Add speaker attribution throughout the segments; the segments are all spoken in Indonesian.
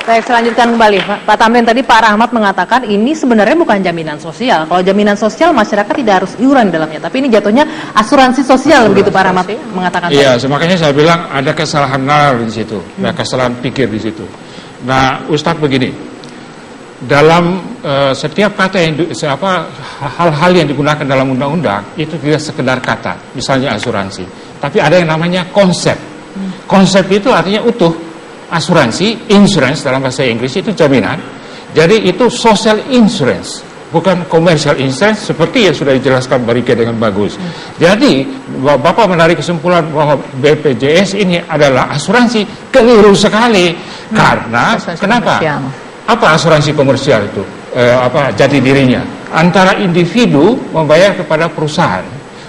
Speaker 1: Baik, selanjutkan kembali. Pak Tamrin, tadi Pak Rahmat mengatakan ini sebenarnya bukan jaminan sosial. Kalau jaminan sosial, masyarakat tidak harus iuran dalamnya. Tapi ini jatuhnya asuransi sosial, begitu Pak Rahmat mengatakan.
Speaker 2: Iya, makanya saya bilang ada kesalahan nalar di situ, kesalahan pikir di situ. Nah, Ustadz begini, dalam setiap kata yang hal-hal yang digunakan dalam undang-undang itu tidak sekedar kata, misalnya asuransi, tapi ada yang namanya konsep. Konsep itu artinya utuh. Asuransi, insurance dalam bahasa Inggris itu jaminan. Jadi itu social insurance, bukan commercial insurance seperti yang sudah dijelaskan Mbak Rike dengan bagus. Jadi Bapak menarik kesimpulan bahwa BPJS ini adalah asuransi, keliru sekali. Karena kenapa? Komersial. Apa asuransi komersial itu? Jati dirinya antara individu membayar kepada perusahaan,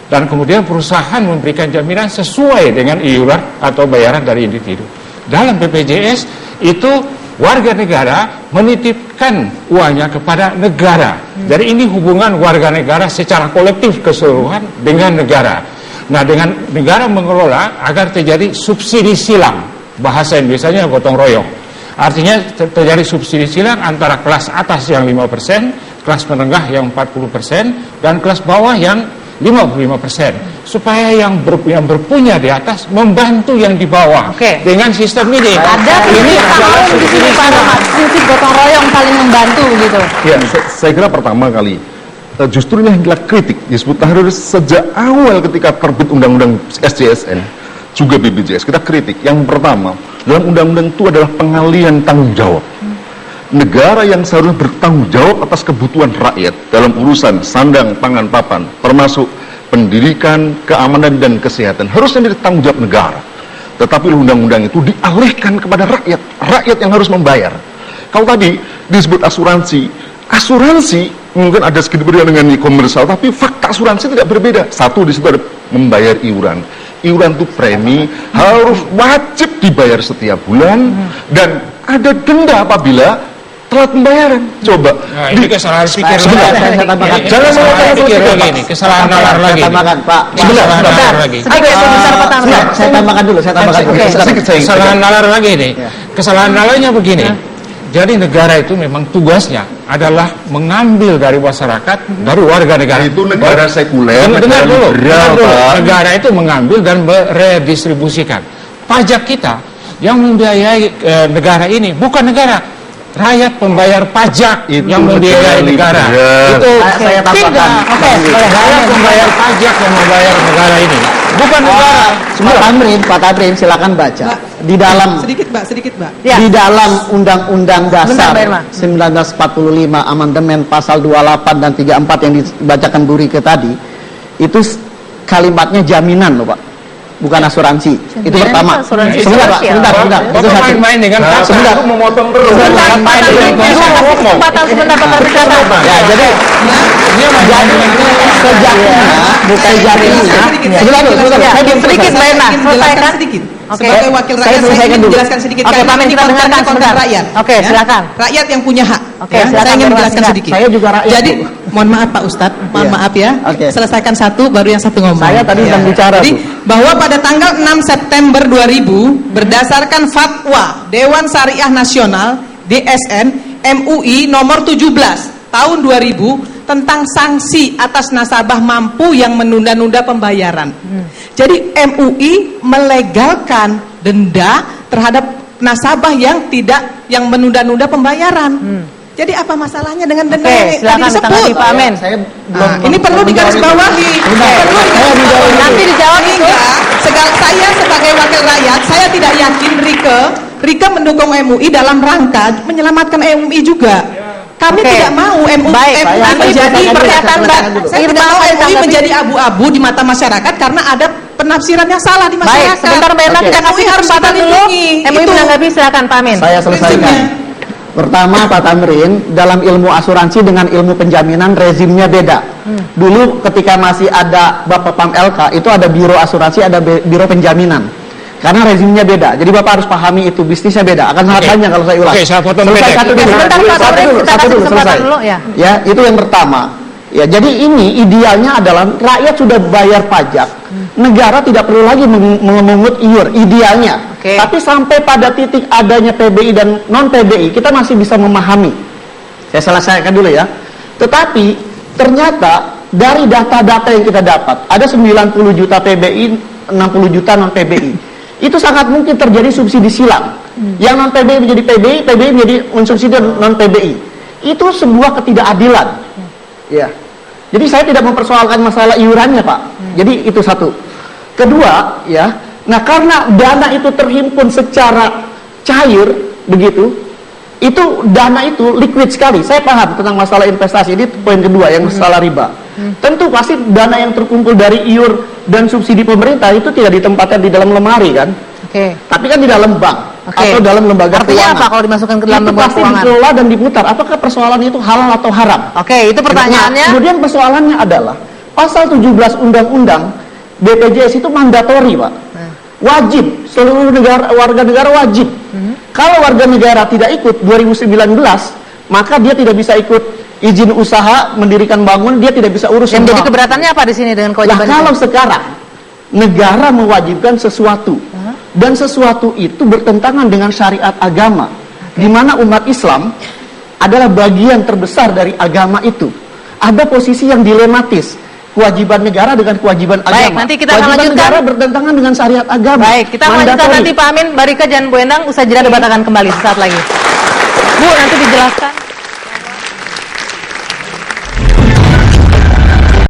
Speaker 2: dan kemudian perusahaan memberikan jaminan sesuai dengan iuran atau bayaran dari individu. Dalam BPJS itu warga negara menitipkan uangnya kepada negara. Jadi ini hubungan warga negara secara kolektif keseluruhan dengan negara. Nah, dengan negara mengelola agar terjadi subsidi silang. Bahasa Indonesianya gotong royong. Artinya terjadi subsidi silang antara kelas atas yang 5%, kelas menengah yang 40%, dan kelas bawah yang 55%, supaya yang berpunya di atas membantu yang di bawah. Dengan sistem ini.
Speaker 1: Ada ini di sini Pak Rahmat, prinsip gotong royong saling membantu gitu.
Speaker 3: Ya, saya kira pertama kali justru ini adalah kritik Hizbut Tahrir sejak awal ketika terbit undang-undang SJSN juga BPJS. Kita kritik. Yang pertama, dalam undang-undang itu adalah pengalihan tanggung jawab. Negara yang seharusnya bertanggung jawab atas kebutuhan rakyat dalam urusan sandang, pangan, papan, termasuk pendidikan, keamanan, dan kesehatan, harusnya menjadi tanggung jawab negara. Tetapi undang-undang itu dialihkan kepada rakyat, rakyat yang harus membayar. Kalau tadi disebut asuransi, asuransi mungkin ada sedikit berbeda dengan komersial, tapi fakta asuransi tidak berbeda. Satu, di situ ada membayar iuran. Iuran itu premi, harus wajib dibayar setiap bulan, dan ada denda apabila telat pembayaran. Coba.
Speaker 2: Nah, ini kesalahan pikir lagi.
Speaker 3: Jangan
Speaker 2: ini kesalahan nalar lagi.
Speaker 3: Pak.
Speaker 2: Sebentar lagi.
Speaker 3: Saya tambahkan dulu.
Speaker 2: Kesalahan nalar lagi nih. Kesalahan nalarnya begini. Jadi negara itu memang tugasnya adalah mengambil dari masyarakat, baru warga negara.
Speaker 3: Itu negara sekuler.
Speaker 2: Dengar dulu. Negara itu mengambil dan meredistribusikan. Pajak kita yang membiayai negara ini bukan negara. Rakyat pembayar pajak itu yang membiayai negara. Itu
Speaker 3: saya tambahkan.
Speaker 2: Rakyat pembayar pajak yang membayar negara ini, bukan negara.
Speaker 4: Pak Tamrin, silakan baca. Di dalam
Speaker 5: sedikit Mbak.
Speaker 4: Ya. Di dalam Undang-Undang Dasar 1945 amandemen pasal 28 dan 34 yang dibacakan Bu Rike tadi, itu kalimatnya jaminan loh, Pak. Bukan asuransi. Itu pertama. Sebentar. Itu satu.
Speaker 2: Main dengan
Speaker 3: sebentar. Aku memotong terus.
Speaker 1: Sebentar.
Speaker 4: Ya, jadi sejatinya bukan jaminan.
Speaker 1: Sedikit Mbak Irma, selesaikan sedikit.
Speaker 5: Sebagai wakil rakyat saya ingin menjelaskan sedikit.
Speaker 1: Oke, Pak Amin, kita dengarkan sebentar.
Speaker 5: Rakyat.
Speaker 1: Oke, silakan.
Speaker 5: Rakyat yang punya hak.
Speaker 1: Oke,
Speaker 5: saya ingin menjelaskan sedikit.
Speaker 4: Saya juga rakyat.
Speaker 5: Jadi, mohon maaf Pak Ustadz, maaf ya. Selesaikan satu, baru yang satu ngomong.
Speaker 4: Saya tadi sedang bicara.
Speaker 5: Jadi, bahwa pada tanggal 6 September 2000, berdasarkan fatwa Dewan Syariah Nasional (DSN) MUI nomor 17 tahun 2000 tentang sanksi atas nasabah mampu yang menunda-nunda pembayaran. Jadi MUI melegalkan denda terhadap nasabah yang menunda-nunda pembayaran. Jadi apa masalahnya dengan denda yang tadi disebut?
Speaker 1: Pak Amin.
Speaker 5: Ini perlu digarisbawahi.
Speaker 1: Nanti dijawab itu.
Speaker 5: Saya sebagai wakil rakyat, saya tidak yakin Rike mendukung MUI dalam rangka menyelamatkan MUI juga. Kami tidak mau MUI menjadi pernyataan MUI menjadi abu-abu di mata masyarakat karena ada penafsiran yang salah di masyarakat.
Speaker 1: Baik, sebentar Mbak Irma, kita kasih kesempatan dulu. MUI menanggapi, silakan Pak Amin.
Speaker 4: Saya selesaikan. Pertama, Pak Tamrin, dalam ilmu asuransi dengan ilmu penjaminan rezimnya beda. Dulu ketika masih ada Bapak Pam LK, itu ada biro asuransi, ada biro penjaminan. Karena rezimnya beda. Jadi Bapak harus pahami itu, bisnisnya beda. Akan sangat panjang kalau saya ulang.
Speaker 2: Saya potong
Speaker 4: selesai satu dulu. Satu dulu, selesai. Ya, itu yang pertama. Ya, jadi ini idealnya adalah rakyat sudah bayar pajak, negara tidak perlu lagi memungut iur idealnya.
Speaker 1: Oke.
Speaker 4: Tapi sampai pada titik adanya PBI dan non PBI kita masih bisa memahami. Saya selesaikan dulu ya. Tetapi ternyata dari data-data yang kita dapat ada 90 juta PBI, 60 juta non PBI. Itu sangat mungkin terjadi subsidi silang. Yang non PBI menjadi PBI, PBI menjadi mensubsidi non PBI. Itu sebuah ketidakadilan. Ya. Jadi saya tidak mempersoalkan masalah iurannya, Pak. Jadi itu satu. Kedua, ya. Nah, karena dana itu terhimpun secara cair begitu, itu dana itu liquid sekali. Saya paham tentang masalah investasi. Ini poin kedua yang masalah riba. Tentu pasti dana yang terkumpul dari iur dan subsidi pemerintah itu tidak ditempatkan di dalam lemari kan?
Speaker 1: Oke.
Speaker 4: Tapi kan di dalam bank atau dalam lembaga
Speaker 1: Artinya
Speaker 4: keuangan.
Speaker 1: apa kalau dimasukkan ke dalam
Speaker 4: itu
Speaker 1: lembaga
Speaker 4: pasti
Speaker 1: keuangan?
Speaker 4: dikelola dan diputar. Apakah persoalan itu halal atau haram?
Speaker 1: Oke, itu pertanyaannya.
Speaker 4: Nah, kemudian persoalannya adalah pasal 17 Undang-Undang BPJS itu mandatori, Pak. Wajib, seluruh warga negara wajib. Kalau warga negara tidak ikut 2019, maka dia tidak bisa ikut izin usaha, mendirikan bangun, dia tidak bisa urus
Speaker 1: Yang
Speaker 4: semua.
Speaker 1: jadi keberatannya apa di sini dengan
Speaker 4: Lah
Speaker 1: kewajiban
Speaker 4: kalau
Speaker 1: itu?
Speaker 4: sekarang negara mewajibkan sesuatu dan sesuatu itu bertentangan dengan syariat agama, di mana umat Islam adalah bagian terbesar dari agama itu. Ada posisi yang dilematis, kewajiban negara dengan kewajiban agama.
Speaker 1: Baik, nanti kita akan
Speaker 4: kewajiban
Speaker 1: lanjutkan.
Speaker 4: negara bertentangan dengan syariat agama.
Speaker 1: Baik, kita akan lanjutkan
Speaker 4: Mandatori.
Speaker 1: nanti Pak Amin, Mbak Rika, dan Bu Endang. Usai jeda debat akan kembali sesaat lagi. Bu, nanti dijelaskan.